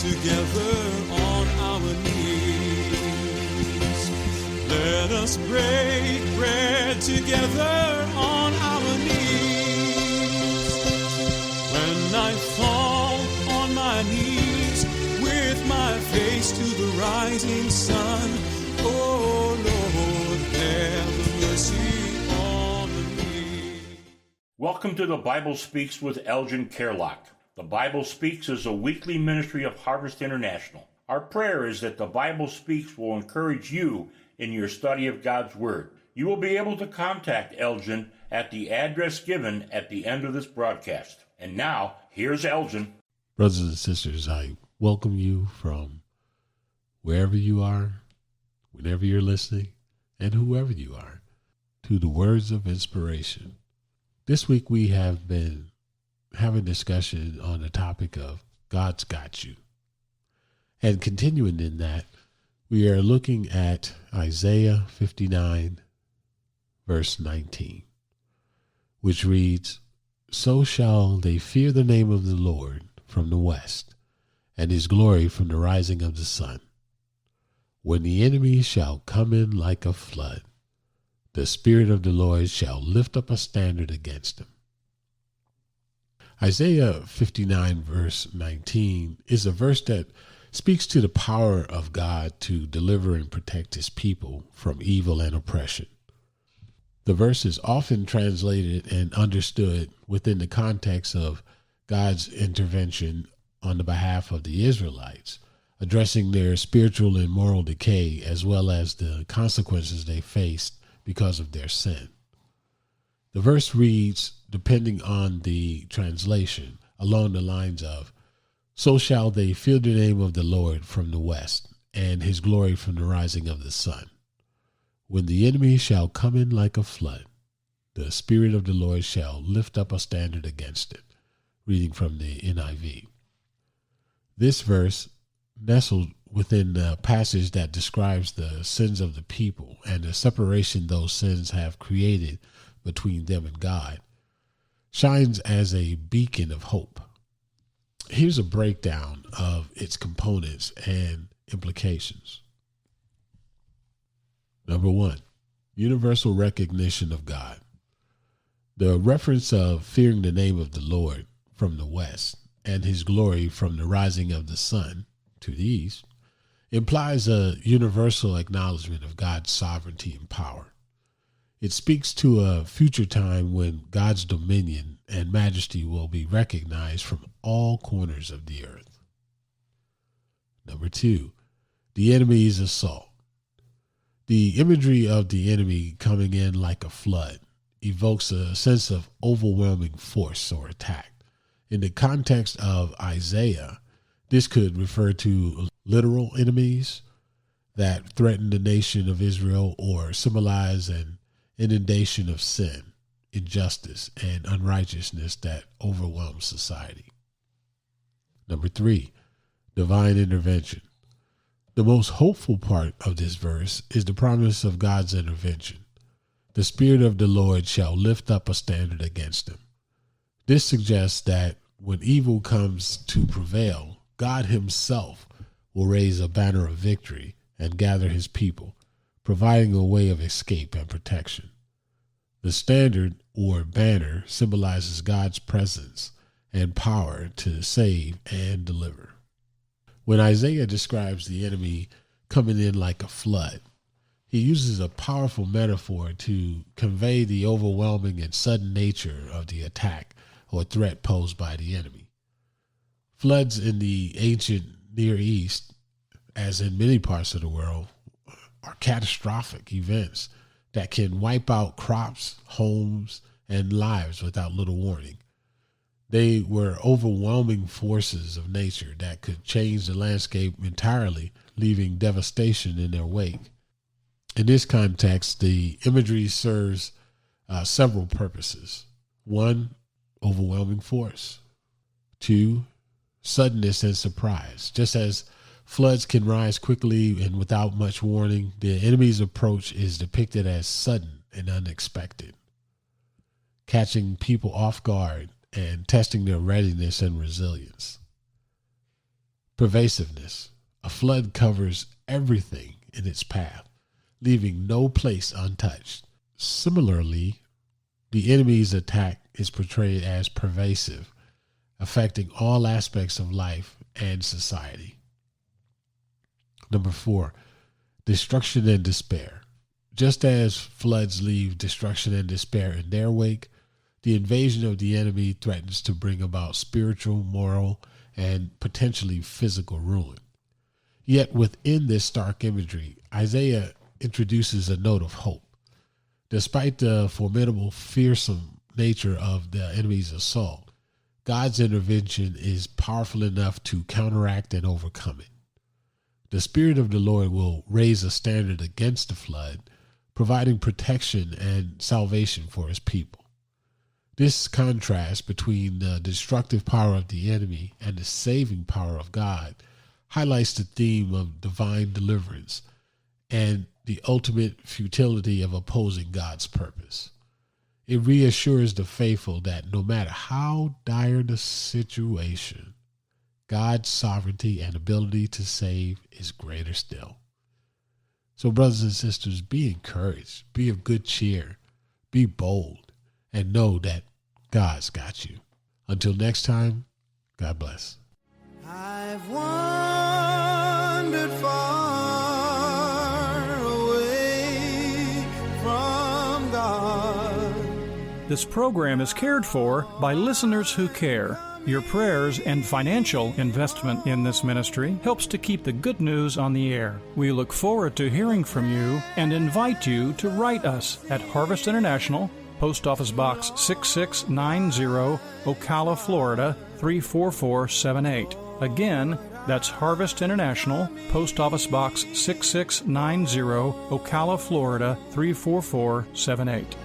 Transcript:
together on our knees. Let us break bread together on our knees. When I fall on my knees with my face to the rising sun, oh Lord, have mercy on me. Welcome to the Bible Speaks with Elgin Kerlock. The Bible Speaks is a weekly ministry of Harvest International. Our prayer is that the Bible Speaks will encourage you in your study of God's Word. You will be able to contact Elgin at the address given at the end of this broadcast. And now, here's Elgin. Brothers and sisters, I welcome you from wherever you are, whenever you're listening, and whoever you are, to the words of inspiration. This week we have been having a discussion on the topic of God's got you. And continuing in that, we are looking at Isaiah 59, verse 19, which reads, "So shall they fear the name of the Lord from the west, and his glory from the rising of the sun. When the enemy shall come in like a flood, the Spirit of the Lord shall lift up a standard against him." Isaiah 59 verse 19 is a verse that speaks to the power of God to deliver and protect his people from evil and oppression. The verse is often translated and understood within the context of God's intervention on the behalf of the Israelites, addressing their spiritual and moral decay as well as the consequences they faced because of their sin. The verse reads, depending on the translation, along the lines of, "So shall they fear the name of the Lord from the west, and his glory from the rising of the sun. When the enemy shall come in like a flood, the Spirit of the Lord shall lift up a standard against it." Reading from the NIV. This verse, nestled within the passage that describes the sins of the people and the separation those sins have created between them and God, shines as a beacon of hope. Here's a breakdown of its components and implications. Number one, universal recognition of God. The reference of fearing the name of the Lord from the west and his glory from the rising of the sun to the east implies a universal acknowledgement of God's sovereignty and power. It speaks to a future time when God's dominion and majesty will be recognized from all corners of the earth. Number two, the enemy's assault. The imagery of the enemy coming in like a flood evokes a sense of overwhelming force or attack. In the context of Isaiah, this could refer to literal enemies that threaten the nation of Israel or symbolize an inundation of sin, injustice, and unrighteousness that overwhelms society. Number three, divine intervention. The most hopeful part of this verse is the promise of God's intervention. The Spirit of the Lord shall lift up a standard against him. This suggests that when evil comes to prevail, God himself will raise a banner of victory and gather his people, providing a way of escape and protection. The standard or banner symbolizes God's presence and power to save and deliver. When Isaiah describes the enemy coming in like a flood, he uses a powerful metaphor to convey the overwhelming and sudden nature of the attack or threat posed by the enemy. Floods in the ancient Near East, as in many parts of the world, are catastrophic events that can wipe out crops, homes, and lives without little warning. They were overwhelming forces of nature that could change the landscape entirely, leaving devastation in their wake. In this context, the imagery serves several purposes. One, overwhelming force. Two, suddenness and surprise. Just as floods can rise quickly and without much warning, the enemy's approach is depicted as sudden and unexpected, catching people off guard and testing their readiness and resilience. Pervasiveness. A flood covers everything in its path, leaving no place untouched. Similarly, the enemy's attack is portrayed as pervasive, affecting all aspects of life and society. Number 4, destruction and despair. Just as floods leave destruction and despair in their wake, the invasion of the enemy threatens to bring about spiritual, moral, and potentially physical ruin. Yet within this stark imagery, Isaiah introduces a note of hope. Despite the formidable, fearsome nature of the enemy's assault, God's intervention is powerful enough to counteract and overcome it. The Spirit of the Lord will raise a standard against the flood, providing protection and salvation for his people. This contrast between the destructive power of the enemy and the saving power of God highlights the theme of divine deliverance and the ultimate futility of opposing God's purpose. It reassures the faithful that no matter how dire the situation, God's sovereignty and ability to save is greater still. So, brothers and sisters, be encouraged, be of good cheer, be bold, and know that God's got you. Until next time, God bless. I've wandered far away from God. This program is cared for by listeners who care. Your prayers and financial investment in this ministry helps to keep the good news on the air. We look forward to hearing from you and invite you to write us at Harvest International, Post Office Box 6690, Ocala, Florida 34478. Again, that's Harvest International, Post Office Box 6690, Ocala, Florida 34478.